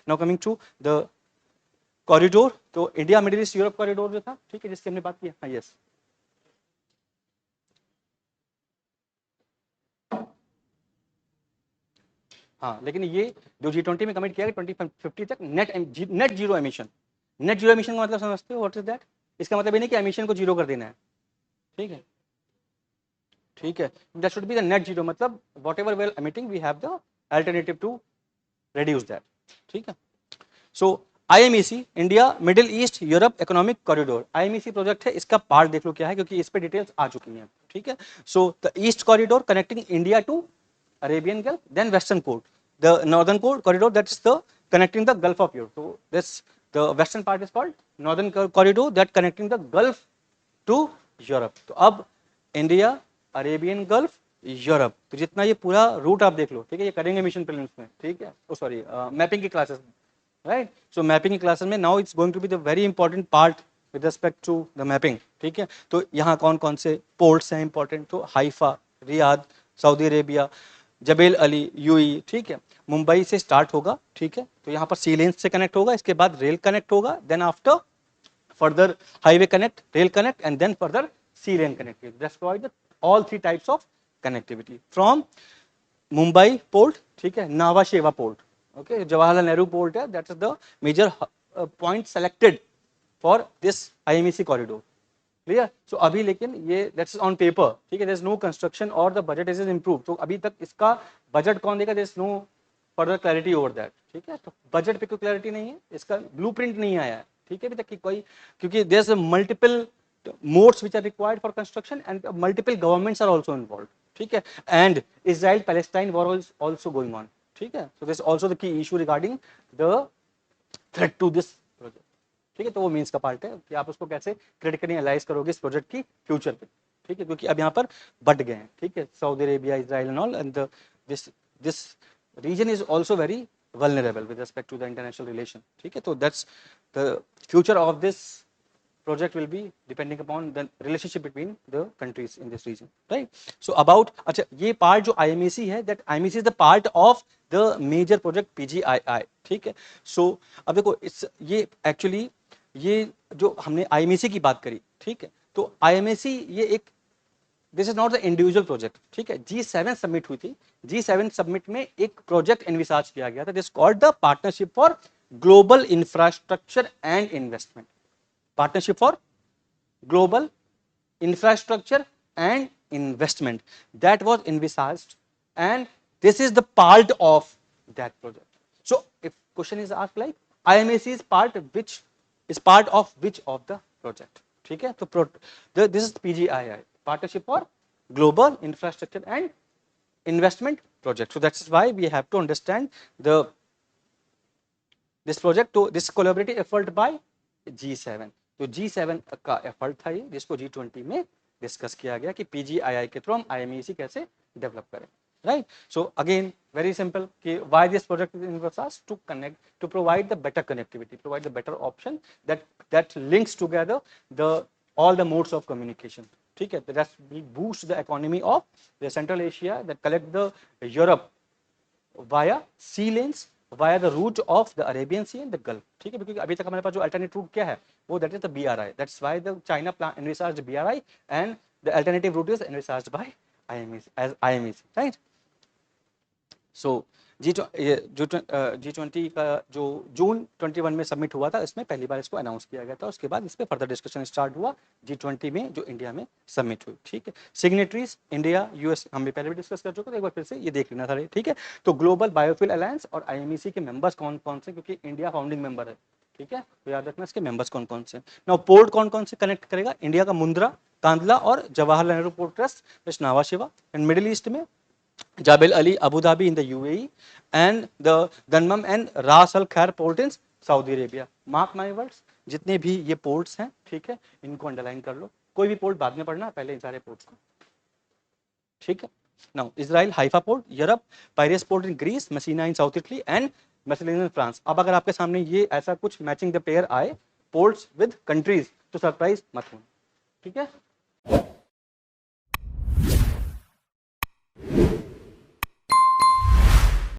Now coming to the corridor, तो India middle east Europe corridor जो था, ठीक है, जिसकी हमने बात की, हाँ यस, हाँ, लेकिन ये जो G20 में कमिट किया गया 2050 तक net zero emission. Net zero emission का मतलब समझते हो, व्हाट इज दैट? इसका मतलब ये नहीं कि एमिशन को जीरो कर देना है, ठीक है, ठीक है, that should be the net zero, मतलब whatever well emitting we have the alternative to reduce that, ठीक है। So IMEC, India middle east Europe economic corridor, IMEC project है, इसका पार्ट देख लो क्या है, क्योंकि इस पे डिटेल्स आ चुकी हैं, ठीक है। So the east corridor connecting India to Arabian gulf, then western court, the northern corridor that is the connecting the Gulf of Europe. So this, the western part is called northern corridor that connecting the Gulf to Europe. तो अब India, Arabian gulf, Europe, तो जितना ये पूरा root आप देख लो, ठीक है, ये करेंगे मिशन प्रीलिम्स में, ठीक है, ओ सॉरी मैपिंग की क्लासेस में, राइट। सो मैपिंग की क्लासेस में now it's going to be the very important part with respect to the mapping, ठीक है। तो यहाँ कौन कौन से पोर्ट्स हैं इंपॉर्टेंट, तो Haifa, Riyadh, Saudi Arabia, Jebel Ali, UAE, ठीक है, मुंबई से स्टार्ट होगा, ठीक है, तो यहाँ पर सी लेन से कनेक्ट होगा, इसके बाद रेल कनेक्ट होगा, then after further highway connect, rail connect, and then further sea lane connectivity. That's provide all three types of connectivity from Mumbai port, ठीक है, Nhava Sheva port, okay, Jawaharlal Nehru port है, that is the major point selected for this IMEC corridor. क्लियर। सो अभी लेकिन ये that's on paper, ठीक है, देयर इज नो कंस्ट्रक्शन और द बजट इज इम्प्रूव, तो अभी तक इसका बजट कौन देगा, there is no further clarity over that, ठीक है। तो बजट पे कोई क्लैरिटी नहीं है, इसका ब्लूप्रिंट नहीं आया है, ठीक है, अभी तक की कोई, क्योंकि there is multiple modes which are required for construction and multiple governments are also involved, ठीक है, and Israel Palestine war is also going on, ठीक है। So this also the key issue regarding the threat to this project, ठीक है। तो वो means का part है कि आप उसको कैसे क्रिटिकली एनालाइज करोगे इस प्रोजेक्ट की फ्यूचर पे, ठीक है, क्योंकि अब यहाँ पर बढ़ गए हैं, ठीक है, Saudi Arabia, Israel and all, and this region is also very vulnerable with respect to the international relation, ठीक है। तो that's the future of this project will be depending upon the relationship between the countries in this region, right? So about, अच्छा, ये part जो IMEC है, that IMEC is the part of the major project PGII, ठीक है। So अब देखो इस ये एक्चुअली ये जो हमने IMEC की बात करी, ठीक है, तो IMEC ये एक, this is not the individual project, ठीक है। G7 सबमिट हुई थी, G7 सबमिट में एक प्रोजेक्ट एनविसाज किया गया था, this called the partnership for global infrastructure and investment, partnership for global infrastructure and investment, that was envisaged, and this is the part of that project. So if question is asked like IMEC is part which is part of which of the project, ठीक है। तो this is PGII, partnership for global infrastructure and investment project. So that's why we have to understand this project, to this collaborative effort by G7, तो G7 का effort था ये, जिसको G20 में discuss किया गया कि PGII के थ्रू हम IMEC कैसे डेवलप करें, right. So again very simple कि व्हाई दिस प्रोजेक्ट इज इन्वर्सास, to connect, to provide the better connectivity, provide the better option that links together all the modes of communication, ठीक है। that will boost the economy of the Central Asia, that collect the Europe via sea lanes, via the route of the Arabian Sea and the Gulf, ठीक है। क्योंकि अभी तक हमारे पास जो alternate root क्या है, वो that is the BRI, that's why the China plan envisaged BRI and the alternative route is envisaged by IMEC as IMEC, right? So G20 का जो जून 21 में सबमिट हुआ था, इसमें पहली बार इसको अनाउंस किया गया था, उसके बाद इस पर फर्दर डिस्कशन स्टार्ट हुआ G20 में, जो इंडिया में सबमिट हुई, ठीक है। सिग्नेटरीज इंडिया, यूएस, हम भी पहले भी डिस्कस कर चुके थे, एक बार फिर से ये देख लेना था, ठीक है। तो ग्लोबल बायोफ्यूल अलायंस और IMEC के मेंबर्स कौन कौन से, क्योंकि इंडिया फाउंडिंग मेंबर है, ठीक है, तो याद रखना इसके मेंबर्स कौन कौन से। नाउ पोर्ट कौन कौन से कनेक्ट करेगा, इंडिया का मुंद्रा, कांदला और Jawaharlal Nehru port trust, Nhava Sheva, and middle east में Jabal Ali, Abu Dhabi in the UAE, and the Dammam and Ras Al Khair port in Saudi Arabia. Mark my words, जितने भी ये पोर्ट्स हैं, ठीक है, इनको अंडरलाइन कर लो, कोई भी पोर्ट बाद में पढ़ना, पहले इन सारे पोर्ट्स को, ठीक है। Now Israel Haifa port, Europe Piraeus port in Greece, Messina in south Italy and Macedonia in France. अब अगर आपके सामने ये ऐसा कुछ मैचिंग द पेयर आए पोर्ट्स विद कंट्रीज, तो सरप्राइज मत होना, ठीक है।